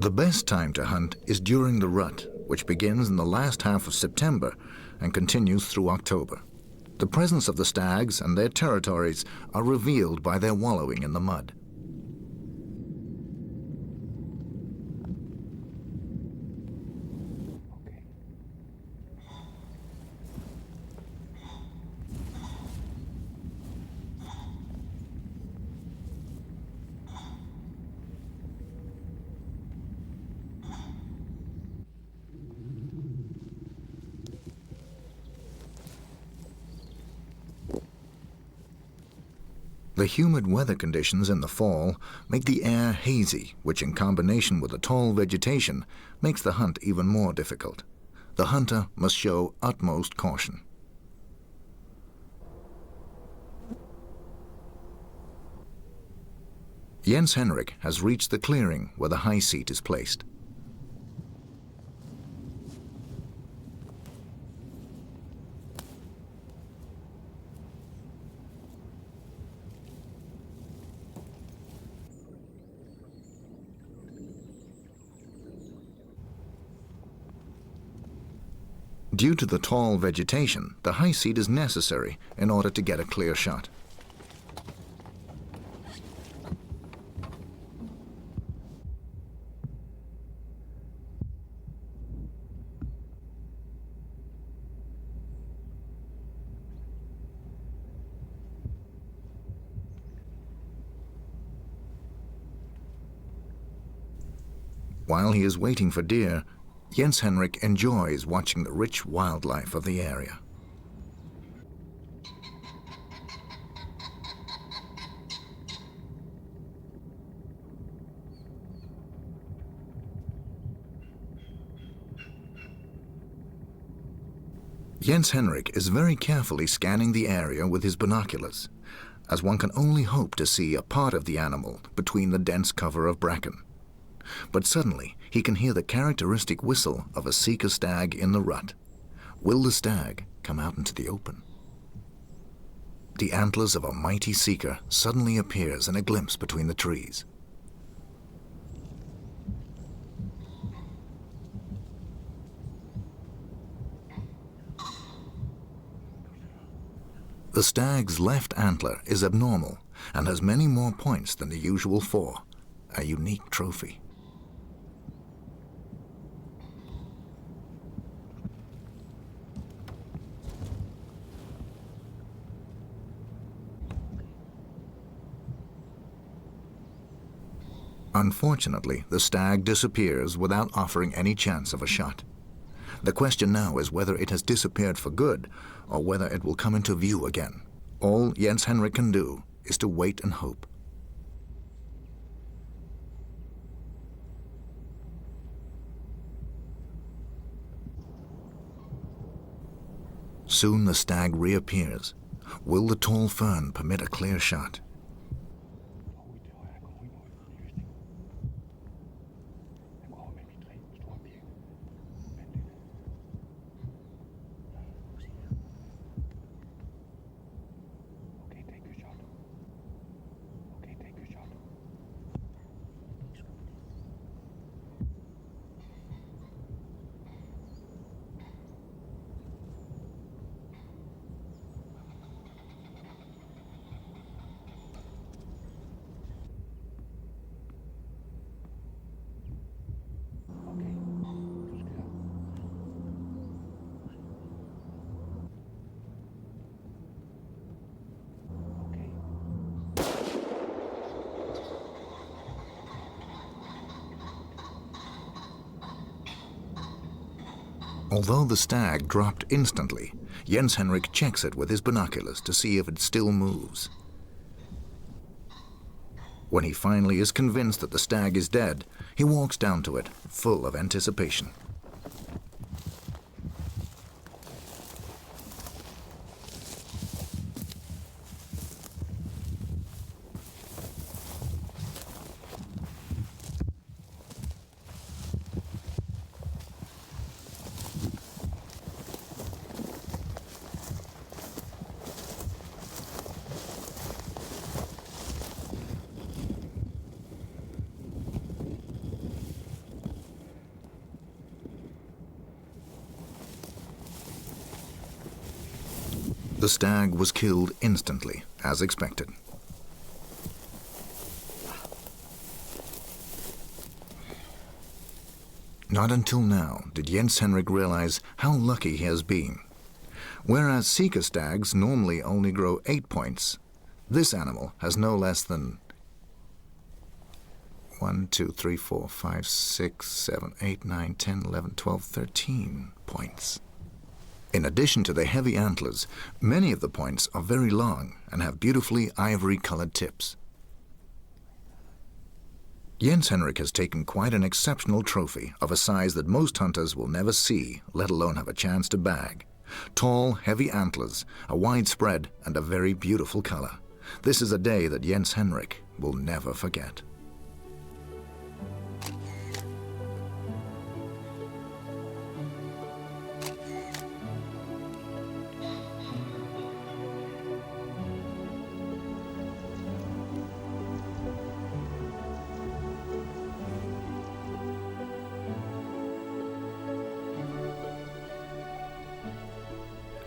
The best time to hunt is during the rut, which begins in the last half of September and continues through October. The presence of the stags and their territories are revealed by their wallowing in the mud. The humid weather conditions in the fall make the air hazy, which in combination with the tall vegetation makes the hunt even more difficult. The hunter must show utmost caution. Jens Henrik has reached the clearing where the high seat is placed. Due to the tall vegetation, the high seat is necessary in order to get a clear shot. While he is waiting for deer, Jens Henrik enjoys watching the rich wildlife of the area. Jens Henrik is very carefully scanning the area with his binoculars, as one can only hope to see a part of the animal between the dense cover of bracken. But suddenly, he can hear the characteristic whistle of a seeker stag in the rut. Will the stag come out into the open? The antlers of a mighty seeker suddenly appears in a glimpse between the trees. The stag's left antler is abnormal and has many more points than the usual four, a unique trophy. Unfortunately, the stag disappears without offering any chance of a shot. The question now is whether it has disappeared for good or whether it will come into view again. All Jens Henrik can do is to wait and hope. Soon the stag reappears. Will the tall fern permit a clear shot? Although the stag dropped instantly, Jens Henrik checks it with his binoculars to see if it still moves. When he finally is convinced that the stag is dead, he walks down to it, full of anticipation. The stag was killed instantly, as expected. Not until now did Jens Henrik realize how lucky he has been. Whereas Sika stags normally only grow 8 points, this animal has no less than 1, 2, 3, 4, 5, 6, 7, 8, 9, 10, 11, 12, 13 points. In addition to the heavy antlers, many of the points are very long and have beautifully ivory-colored tips. Jens Henrik has taken quite an exceptional trophy of a size that most hunters will never see, let alone have a chance to bag. Tall, heavy antlers, a wide spread, and a very beautiful color. This is a day that Jens Henrik will never forget.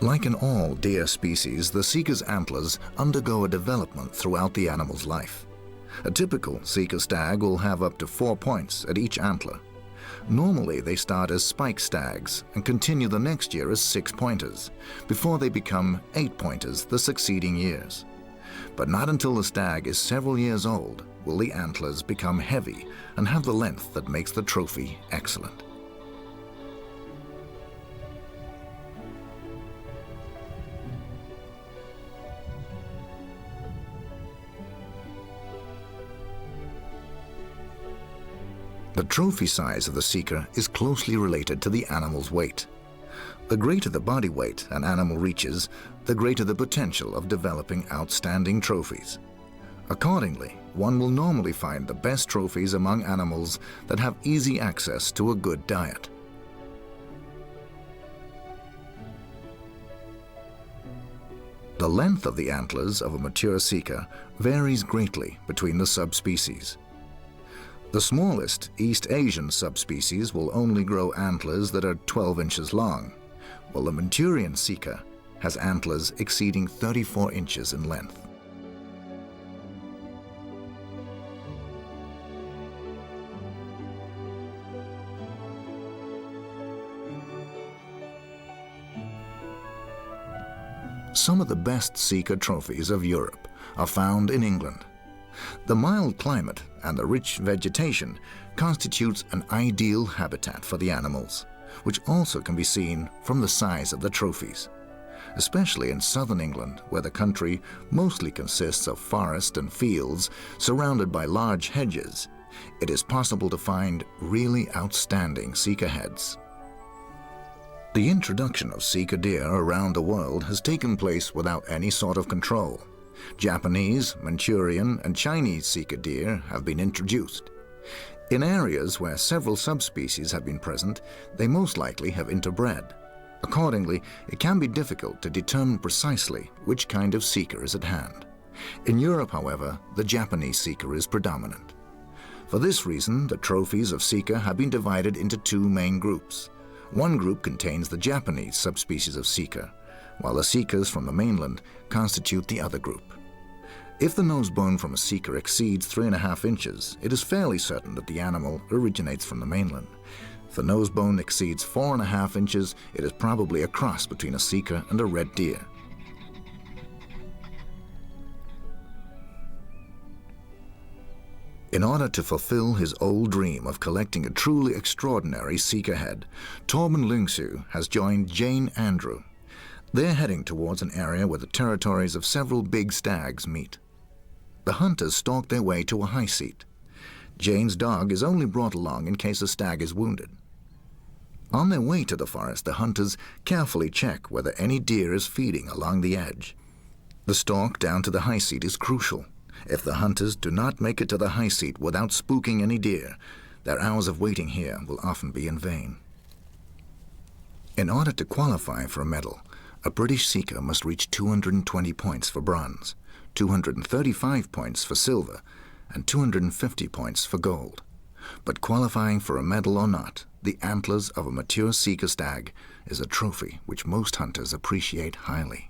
Like in all deer species, the Sika's antlers undergo a development throughout the animal's life. A typical Sika stag will have up to 4 points at each antler. Normally, they start as spike stags and continue the next year as 6-pointers, before they become 8-pointers the succeeding years. But not until the stag is several years old will the antlers become heavy and have the length that makes the trophy excellent. The trophy size of the Sika is closely related to the animal's weight. The greater the body weight an animal reaches, the greater the potential of developing outstanding trophies. Accordingly, one will normally find the best trophies among animals that have easy access to a good diet. The length of the antlers of a mature Sika varies greatly between the subspecies. The smallest East Asian subspecies will only grow antlers that are 12 inches long, while the Manchurian Sika has antlers exceeding 34 inches in length. Some of the best Sika trophies of Europe are found in England. The mild climate and the rich vegetation constitutes an ideal habitat for the animals, which also can be seen from the size of the trophies. Especially in southern England, where the country mostly consists of forest and fields surrounded by large hedges, it is possible to find really outstanding Sika heads. The introduction of Sika deer around the world has taken place without any sort of control. Japanese, Manchurian, and Chinese Sika deer have been introduced. In areas where several subspecies have been present, they most likely have interbred. Accordingly, it can be difficult to determine precisely which kind of Sika is at hand. In Europe, however, the Japanese Sika is predominant. For this reason, the trophies of Sika have been divided into 2 main groups. One group contains the Japanese subspecies of Sika, while the Sikas from the mainland constitute the other group. If the nose bone from a Sika exceeds 3.5 inches, it is fairly certain that the animal originates from the mainland. If the nose bone exceeds 4.5 inches, it is probably a cross between a Sika and a red deer. In order to fulfill his old dream of collecting a truly extraordinary Sika head, Torben Lyngsø has joined Jane Andrew. They're heading towards an area where the territories of several big stags meet. The hunters stalk their way to a high seat. Jane's dog is only brought along in case a stag is wounded. On their way to the forest, the hunters carefully check whether any deer is feeding along the edge. The stalk down to the high seat is crucial. If the hunters do not make it to the high seat without spooking any deer, their hours of waiting here will often be in vain. In order to qualify for a medal, a British Sika must reach 220 points for bronze, 235 points for silver, and 250 points for gold. But qualifying for a medal or not, the antlers of a mature Sika stag is a trophy which most hunters appreciate highly.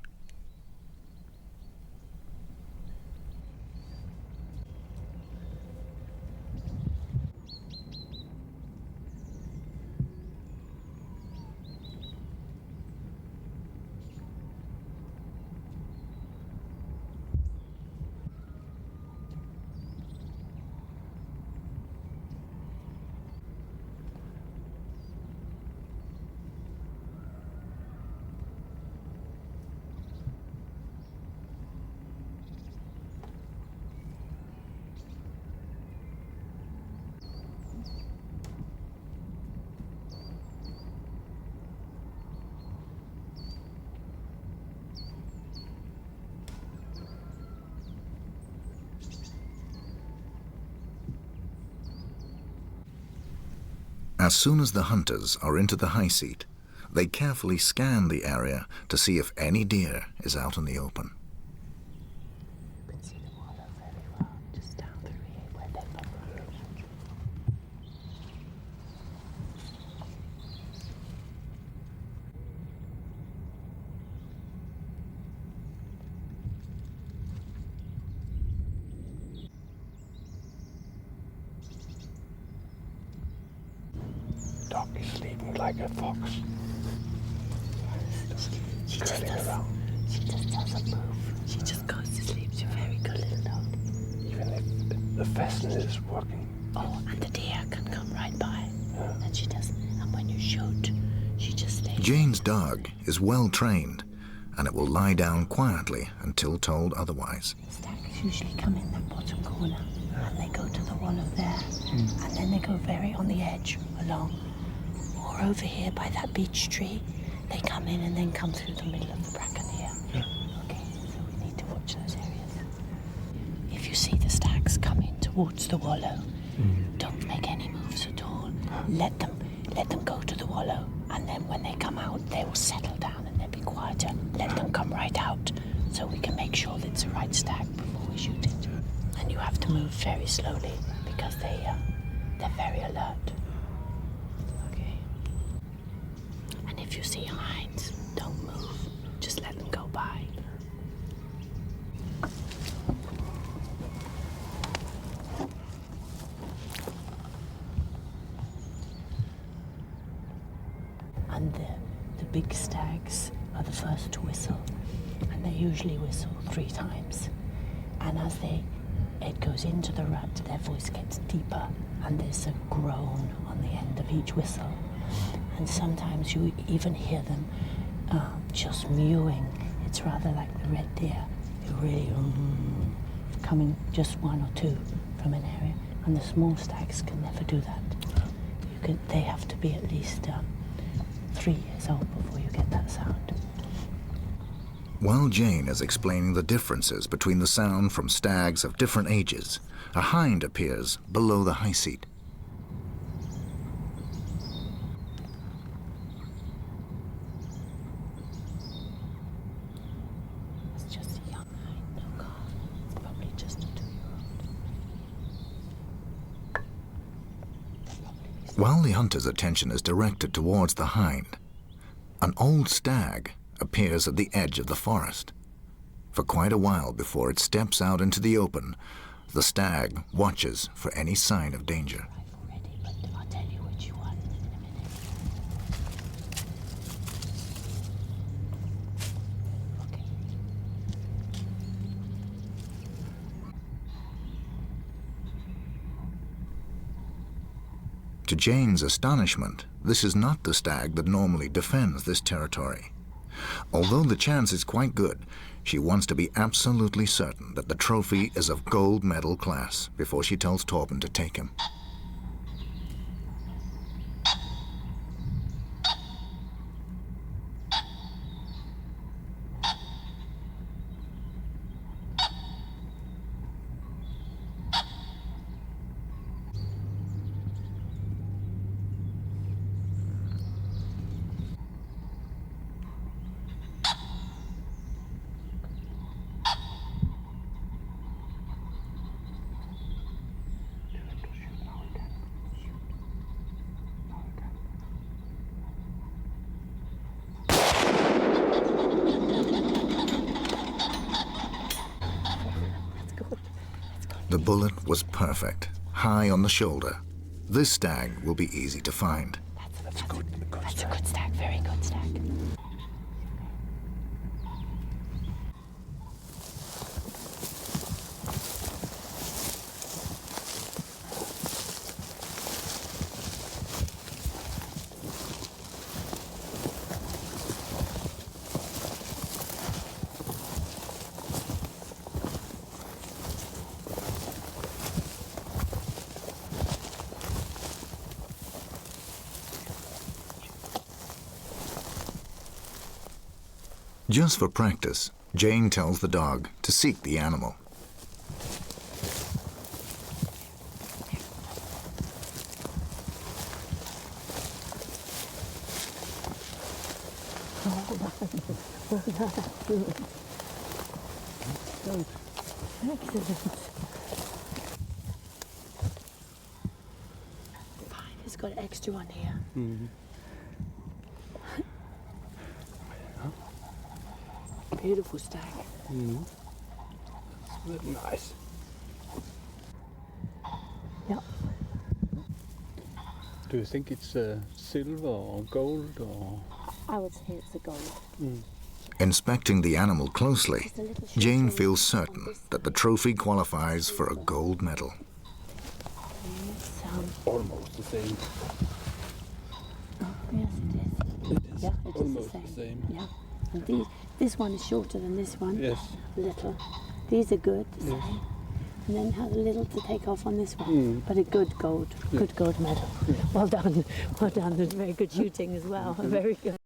As soon as the hunters are into the high seat, they carefully scan the area to see if any deer is out in the open. You can see the wallow very well, just down through here where they're burrowing. Dog is sleeping like a fox. She just doesn't move. She just goes to sleep. She's a very good little dog. Even if the pheasant is working. Oh, and the deer can come right by. Yeah. And she doesn't. And when you shoot, she just stays. Jane's dog is well trained, and it will lie down quietly until told otherwise. Stags usually come in that bottom corner, and they go to the wallow there, and then they go very on the edge along. Or over here by that beech tree, they come in and then come through the middle of the bracken here. Yeah. Okay, so we need to watch those areas. If you see the stags coming towards the wallow, don't make any moves at all. Let them go to the wallow, and then when they come out, they will settle down and they'll be quieter. Let them come right out, so we can make sure that it's the right stag before we shoot it. And you have to move very slowly because they're very alert. If you see hinds, don't move. Just let them go by. And the big stags are the first to whistle. And they usually whistle 3 times. And as it goes into the rut, their voice gets deeper. And there's a groan on the end of each whistle. And sometimes you even hear them just mewing. It's rather like the red deer. They're really coming just 1 or 2 from an area. And the small stags can never do that. They have to be at least 3 years old before you get that sound. While Jane is explaining the differences between the sound from stags of different ages, a hind appears below the high seat. While the hunter's attention is directed towards the hind, an old stag appears at the edge of the forest. For quite a while before it steps out into the open, the stag watches for any sign of danger. I'll tell you which one in a minute. Okay. To Jane's astonishment, this is not the stag that normally defends this territory. Although the chance is quite good, she wants to be absolutely certain that the trophy is of gold medal class before she tells Torben to take him. The bullet was perfect, high on the shoulder. This stag will be easy to find. That's a good stag, very good stag. Just for practice, Jane tells the dog to seek the animal. Well done. Good. Excellent. 5 has got an extra one here. Beautiful stag. It's really nice. Yeah. Do you think it's silver or gold or? I would say it's a gold. Inspecting the animal closely, Just a little short Jane on feels this certain side. that the trophy qualifies for a gold medal. It's, Almost the same. yes, it is. It is Yeah, it is almost the the same. same. Yeah. And this one is shorter than this one. Yes. A little. These are good, the Yes. same. And then have a little to take off on this one. But a good gold medal. Well done. Well done. There's very good shooting as well. Very good.